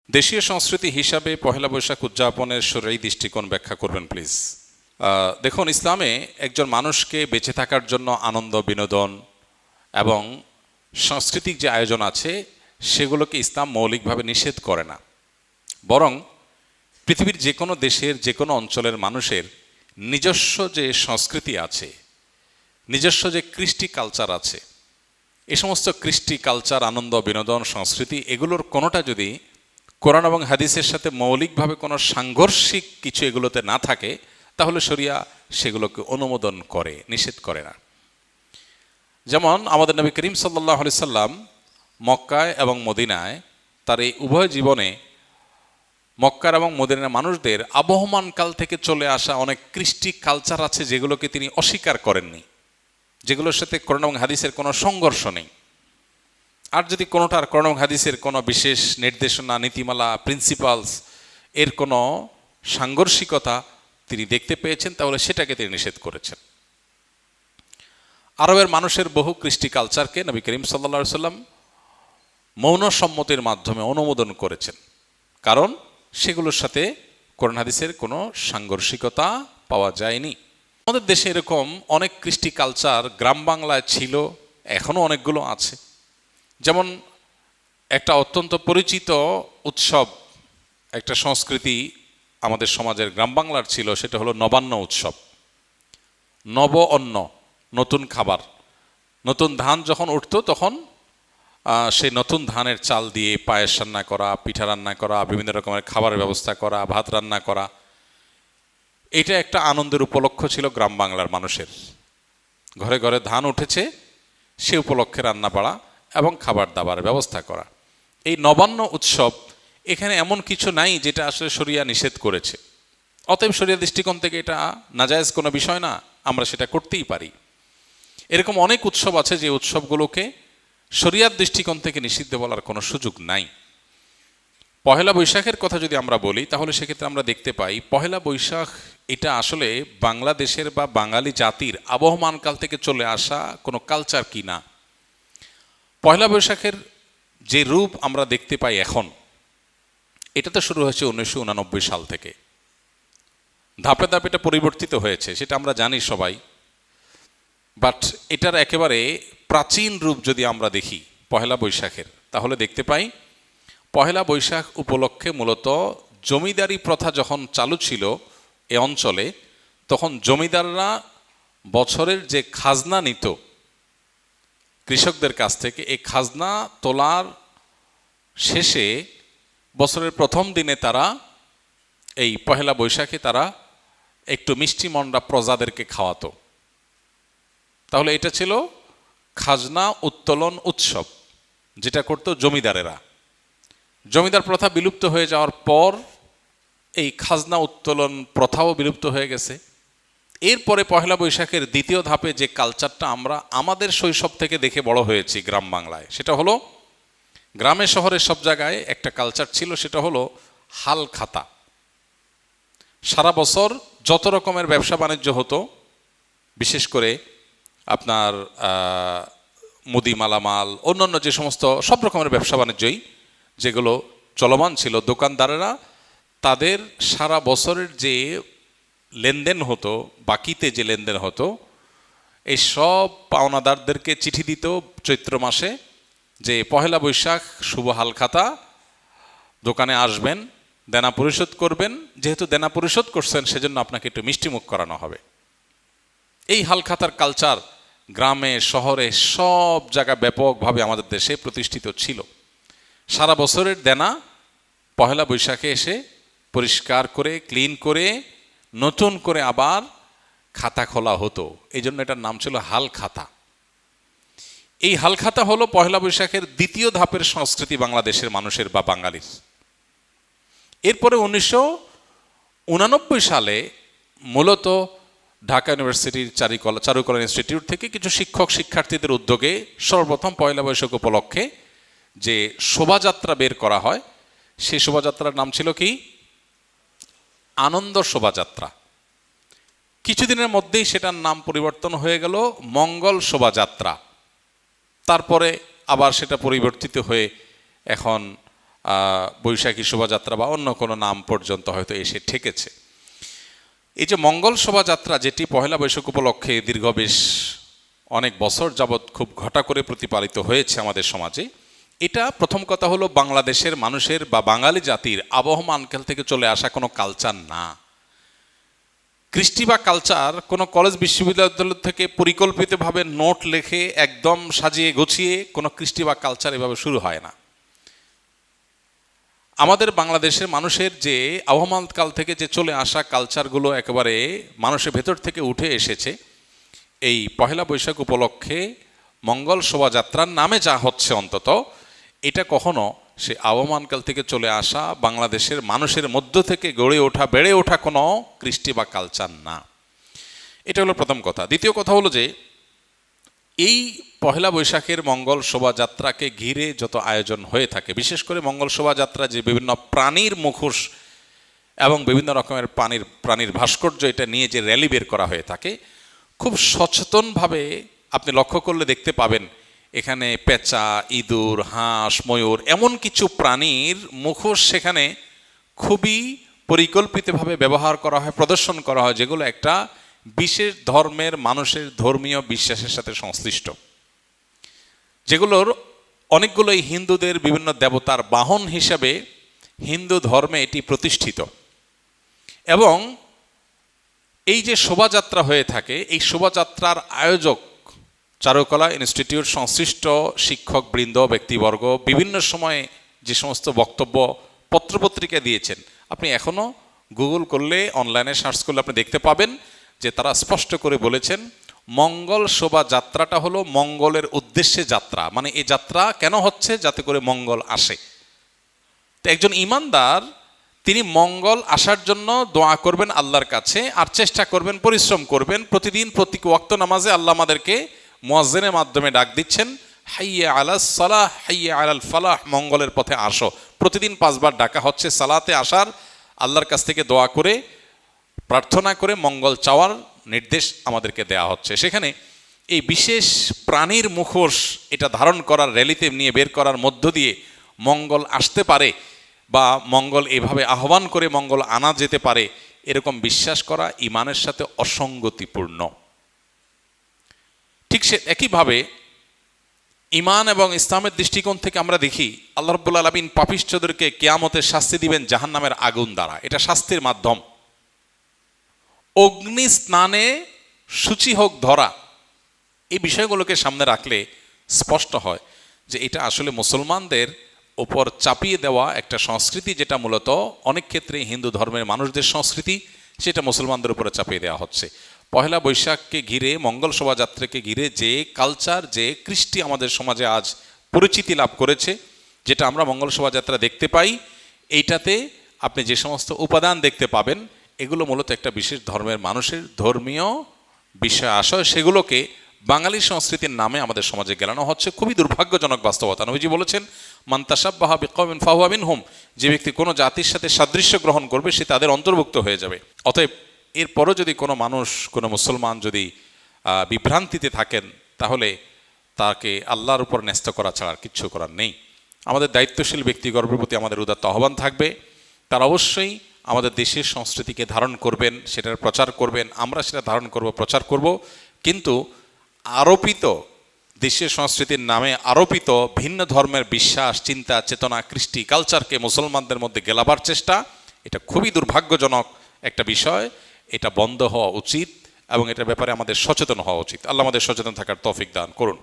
দেশীয় সংস্কৃতি হিসাবে পহেলা বৈশাখ উদযাপনের শরঈ দৃষ্টিকোণ ব্যাখ্যা করবেন প্লিজ। দেখুন, ইসলামে একজন মানুষকে বেঁচে থাকার জন্য আনন্দ, বিনোদন এবং সাংস্কৃতিক যে আয়োজন আছে সেগুলোকে ইসলাম মৌলিকভাবে নিষেধ করে না। বরং পৃথিবীর যে কোনো দেশের যে কোনো অঞ্চলের মানুষের নিজস্ব যে সংস্কৃতি আছে, নিজস্ব যে কৃষ্টি কালচার আছে, এ সমস্ত কৃষ্টি কালচার, আনন্দ, বিনোদন, সংস্কৃতি এগুলোর কোনোটা যদি কোরআন এবং হাদিসের সাথে মৌলিকভাবে কোনো সাংঘর্ষিক কিছু এগুলোতে না থাকে, তাহলে শরিয়া সেগুলোকে অনুমোদন করে, নিষেধ করে না। যেমন আমাদের নবী করিম সাল্লাল্লাহু আলাইহি সাল্লাম মক্কায় এবং মদিনায় তার এই উভয় জীবনে মক্কার এবং মদিনার মানুষদের আবহমান কাল থেকে চলে আসা অনেক কৃষ্টি কালচার আছে যেগুলোকে তিনি অস্বীকার করেননি, যেগুলোর সাথে কোরআন এবং হাদিসের কোনো সংঘর্ষ নেই। আর যদি কোনোটার কোরআন এবং হাদিসের কোনো বিশেষ নির্দেশনা, নীতিমালা, প্রিন্সিপালস এর কোনো সাংঘর্ষিকতা তিনি দেখতে পেয়েছেন, তাহলে সেটাকে তিনি নিষেধ করেছেন। আরবের মানুষের বহু কৃষ্টি কালচারকে নবী করিম সাল্লাল্লাহু আলাইহি সাল্লাম মৌন সম্মতির মাধ্যমে অনুমোদন করেছেন, কারণ সেগুলোর সাথে কোরআন হাদিসের কোনো সাংঘর্ষিকতা পাওয়া যায়নি। আমাদের দেশে এরকম অনেক কৃষ্টি কালচার গ্রাম বাংলায় ছিল, এখনও অনেকগুলো আছে। যেমন একটা অত্যন্ত পরিচিত উৎসব, একটা সংস্কৃতি আমাদের সমাজের গ্রাম বাংলার ছিল, সেটা হলো নবান্ন উৎসব। নব অন্ন, নতুন খাবার, নতুন ধান যখন উঠত তখন সেই নতুন ধানের চাল দিয়ে পায়েস রান্না করা, পিঠা রান্না করা, বিভিন্ন রকমের খাবারের ব্যবস্থা করা, ভাত রান্না করা, এটা একটা আনন্দের উপলক্ষ ছিল গ্রাম বাংলার মানুষের। ঘরে ঘরে ধান উঠেছে, সে উপলক্ষে রান্না বাড়া এবং খাবার দাবার ব্যবস্থা করা। এই নবান্ন উৎসব এখানে এমন কিছু নাই যেটা আসলে শরিয়া নিষেধ করেছে। অতএব শরিয়া দৃষ্টিকোণ থেকে এটা নাজায়েজ কোনো বিষয় না, আমরা সেটা করতেই পারি। এরকম অনেক উৎসব আছে যে উৎসবগুলোকে শরিয়ার দৃষ্টিকোণ থেকে নিষিদ্ধ বলার কোনো সুযোগ নাই। পহেলা বৈশাখের কথা যদি আমরা বলি, তাহলে সেক্ষেত্রে আমরা দেখতে পাই পহেলা বৈশাখ এটা আসলে বাংলাদেশের বা বাঙালি জাতির আবহমানকাল থেকে চলে আসা কোনো কালচার কি না। পহেলা বৈশাখের যে রূপ আমরা দেখতে পাই এখন, এটা তো শুরু হয়েছে 1989 সাল থেকে। ধাপে ধাপে এটা পরিবর্তিত হয়েছে, সেটা আমরা জানি সবাই। বাট এটার একেবারে প্রাচীন রূপ যদি আমরা দেখি পহেলা বৈশাখের, তাহলে দেখতে পাই পহেলা বৈশাখ উপলক্ষে মূলত জমিদারি প্রথা যখন চালু ছিল এ অঞ্চলে, তখন জমিদাররা বছরের যে খাজনা নিত কৃষকদের কাছ থেকে, এই খাজনা তোলার শেষে বছরের প্রথম দিনে তারা এই পহেলা বৈশাখে তারা একটু মিষ্টি মন্ডা প্রজাদেরকে খাওয়াতো। তাহলে এটা ছিল খাজনা উত্তোলন উৎসব, যেটা করতো জমিদারেরা। জমিদার প্রথা বিলুপ্ত হয়ে যাওয়ার পর এই খাজনা উত্তোলন প্রথাও বিলুপ্ত হয়ে গেছে। এরপরে পহেলা বৈশাখের দ্বিতীয় ধাপে যে কালচারটা আমরা আমাদের শৈশব থেকে দেখে বড় হয়েছি গ্রাম বাংলায়, সেটা হলো গ্রামে শহরে সব জায়গায় একটা কালচার ছিল, সেটা হলো হাল খাতা। সারা বছর যত রকমের ব্যবসা বাণিজ্য হতো, বিশেষ করে আপনার মুদি মালামাল, অন্যান্য যে সমস্ত সব রকমের ব্যবসা বাণিজ্যই যেগুলো চলমান ছিল, দোকানদারেরা তাদের সারা বছরের যে লেনদেন হতো, বাকিতে যে লেনদেন হতো, এই সব পাওনাদারদেরকে চিঠি দিত চৈত্র মাসে যে পহেলা বৈশাখ শুভ হাল খাতা, দোকানে আসবেন, দেনা পরিশোধ করবেন, যেহেতু দেনা পরিশোধ করছেন সেজন্য আপনাকে একটু মিষ্টিমুখ করানো হবে। এই হাল খাতার কালচার গ্রামে শহরে সব জায়গায় ব্যাপকভাবে আমাদের দেশে প্রতিষ্ঠিত ছিল। সারা বছরের দেনা পহেলা বৈশাখে এসে পরিষ্কার করে, ক্লিন করে, নতুন করে আবার খাতা খোলা হতো। এই জন্য এটার নাম ছিল হাল খাতা। এই হাল খাতা হলো পহেলা বৈশাখের দ্বিতীয় ধাপের সংস্কৃতি বাংলাদেশের মানুষের বা বাঙালির। এরপরে 1989 সালে মূলত ঢাকা ইউনিভার্সিটির চারুকলা ইনস্টিটিউট থেকে কিছু শিক্ষক শিক্ষার্থীদের উদ্যোগে সর্বপ্রথম পয়লা বৈশাখ উপলক্ষে যে শোভাযাত্রা বের করা হয়, সেই শোভাযাত্রার নাম ছিল কি? আনন্দ শোভাযাত্রা। কিছুদিনের মধ্যেই সেটার নাম পরিবর্তন হয়ে গেল মঙ্গল শোভাযাত্রা। তারপরে আবার সেটা পরিবর্তিত হয়ে এখন বৈশাখী শোভাযাত্রা বা অন্য কোনো নাম পর্যন্ত হয়তো এসে ঠেকেছে। এই যে মঙ্গল শোভাযাত্রা, যেটি পহেলা বৈশাখ উপলক্ষে দীর্ঘ বেশ অনেক বছর যাবৎ খুব ঘটা করে প্রতিপালিত হয়েছে আমাদের সমাজে, এটা প্রথম কথা হলো বাংলাদেশের মানুষের বা বাঙালি জাতির আবহমান কাল থেকে চলে আসা কোনো কালচার না। কৃষ্টি বা কালচার কোনো কলেজ বিশ্ববিদ্যালয় থেকে পরিকল্পিতভাবে নোট লেখে একদম সাজিয়ে গুছিয়ে কোনো কৃষ্টি বা কালচার এভাবে শুরু হয় না। আমাদের বাংলাদেশের মানুষের যে আবহমান কাল থেকে যে চলে আসা কালচারগুলো একেবারে মানুষের ভেতর থেকে উঠে এসেছে, এই পহেলা বৈশাখ উপলক্ষে মঙ্গল শোভাযাত্রার নামে যা হচ্ছে অন্তত এটা কখনো সে আবহমানকাল থেকে চলে আসা বাংলাদেশের মানুষের মধ্য থেকে গড়ে ওঠা বেড়ে ওঠা কোনো কৃষ্টি বা কালচার না। এটা হলো প্রথম কথা। দ্বিতীয় কথা হলো যে এই পহেলা বৈশাখের মঙ্গল শোভাযাত্রাকে ঘিরে যত আয়োজন হয়ে থাকে, বিশেষ করে মঙ্গল শোভাযাত্রা যে বিভিন্ন প্রাণীর মুখোশ এবং বিভিন্ন রকমের প্রাণীর ভাস্কর্য এটা নিয়ে যে র্যালি বের করা হয়ে থাকে, খুব সচেতনভাবে আপনি লক্ষ্য করলে দেখতে পাবেন এখানে পেঁচা, ইঁদুর, হাঁস, ময়ূর এমন কিছু প্রাণীর মুখোশ সেখানে খুবই পরিকল্পিতভাবে ব্যবহার করা হয়, প্রদর্শন করা হয়, যেগুলো একটা বিশেষ ধর্মের মানুষের ধর্মীয় বিশ্বাসের সাথে সংশ্লিষ্ট, যেগুলোর অনেকগুলোই হিন্দুদের বিভিন্ন দেবতার বাহন হিসাবে হিন্দু ধর্মে এটি প্রতিষ্ঠিত। এবং এই যে শোভাযাত্রা হয়ে থাকে, এই শোভাযাত্রার আয়োজক চারুকলা ইনস্টিটিউট সংশ্লিষ্ট শিক্ষকবৃন্দ, ব্যক্তিবর্গ বিভিন্ন সময়ে যে সমস্ত বক্তব্য পত্রপত্রিকা দিয়েছেন, আপনি এখনও গুগল করলে, অনলাইনে সার্চ করলে আপনি দেখতে পাবেন যে তারা স্পষ্ট করে বলেছেন মঙ্গল শোভাযাত্রাটা হলো মঙ্গলের উদ্দেশ্যে যাত্রা। মানে এই যাত্রা কেন হচ্ছে? যাতে করে মঙ্গল আসে। তো একজন ঈমানদার তিনি মঙ্গল আসার জন্য দোয়া করবেন আল্লাহর কাছে, আর চেষ্টা করবেন, পরিশ্রম করবেন। প্রতিদিন প্রতি ওয়াক্ত নামাজে আল্লাহ আমাদেরকে মুয়াজ্জিনের মাধ্যমে ডাক দিচ্ছেন, হাইয়া আলাস সালাহ হাইয়া আলাল ফালাহ, মঙ্গলের পথে আসো। প্রতিদিন 5 বার ডাকা হচ্ছে সালাতে আসার, আল্লাহর কাছ থেকে দোয়া করে প্রার্থনা করে মঙ্গল চাওয়ার নির্দেশ আমাদেরকে দেয়া হচ্ছে। সেখানে এই বিশেষ প্রাণীর মুখোশ এটা ধারণ করার, র্যালিতে নিয়ে বের করার মধ্য দিয়ে মঙ্গল আসতে পারে বা মঙ্গল এভাবে আহ্বান করে মঙ্গল আনা যেতে পারে, এরকম বিশ্বাস করা ঈমানের সাথে অসঙ্গতিপূর্ণ। ঠিক সে একইভাবে ঈমান এবং ইসলামের দৃষ্টিকোণ থেকে আমরা দেখি আল্লাহ রাব্বুল আলামিন পাপিষ্ঠদেরকে কিয়ামতে শাস্তি দিবেন জাহান্নামের আগুন দ্বারা। এটা শাস্তির মাধ্যম। অগ্নি স্নানে সূচি হোক ধরা, এই বিষয়গুলোকে সামনে রাখলে স্পষ্ট হয় যে এটা আসলে মুসলমানদের ওপর চাপিয়ে দেওয়া একটা সংস্কৃতি, যেটা মূলত অনেক ক্ষেত্রে হিন্দু ধর্মের মানুষদের সংস্কৃতি, সেটা মুসলমানদের উপরে চাপিয়ে দেওয়া হচ্ছে। পহেলা বৈশাখকে ঘিরে, মঙ্গল শোভাযাত্রাকে ঘিরে যে কালচার, যে কৃষ্টি আমাদের সমাজে আজ পরিচিতি লাভ করেছে, যেটা আমরা মঙ্গল শোভাযাত্রা দেখতে পাই, এইটাতে আপনি যে সমস্ত উপাদান দেখতে পাবেন, এগুলো মূলত একটা বিশেষ ধর্মের মানুষের ধর্মীয় বিষয় আশয়, সেগুলোকে বাঙালি সংস্কৃতির নামে আমাদের সমাজে গেলানো হচ্ছে। খুবই দুর্ভাগ্যজনক বাস্তবতা। নবীজি বলেছেন, মান তাশাব্বাহা বিকওমিন ফাহুয়া মিনহুম, যে ব্যক্তি কোনো জাতির সাথে সাদৃশ্য গ্রহণ করবে সে তাদের অন্তর্ভুক্ত হয়ে যাবে। অতএব এরপরও যদি কোনো মানুষ, কোনো মুসলমান যদি বিভ্রান্তিতে থাকেন, তাহলে তাকে আল্লাহর উপর ন্যস্ত করা ছাড়া আর কিচ্ছু করার নেই। আমাদের দায়িত্বশীল ব্যক্তিগর্বের প্রতি আমাদের উদাত্ত আহ্বান থাকবে, তারা অবশ্যই আমাদের দেশের সংস্কৃতিকে ধারণ করবেন, সেটার প্রচার করবেন, আমরা সেটা ধারণ করব, প্রচার করব। কিন্তু আরোপিত দেশের সংস্কৃতির নামে আরোপিত ভিন্ন ধর্মের বিশ্বাস, চিন্তা, চেতনা, কৃষ্টি, কালচারকে মুসলমানদের মধ্যে গেলাবার চেষ্টা, এটা খুবই দুর্ভাগ্যজনক একটা বিষয়। এটা বন্ধ হওয়া উচিত এবং এটার ব্যাপারে আমাদের সচেতন হওয়া উচিত। আল্লাহ আমাদের সচেতন থাকার তৌফিক দান করুন।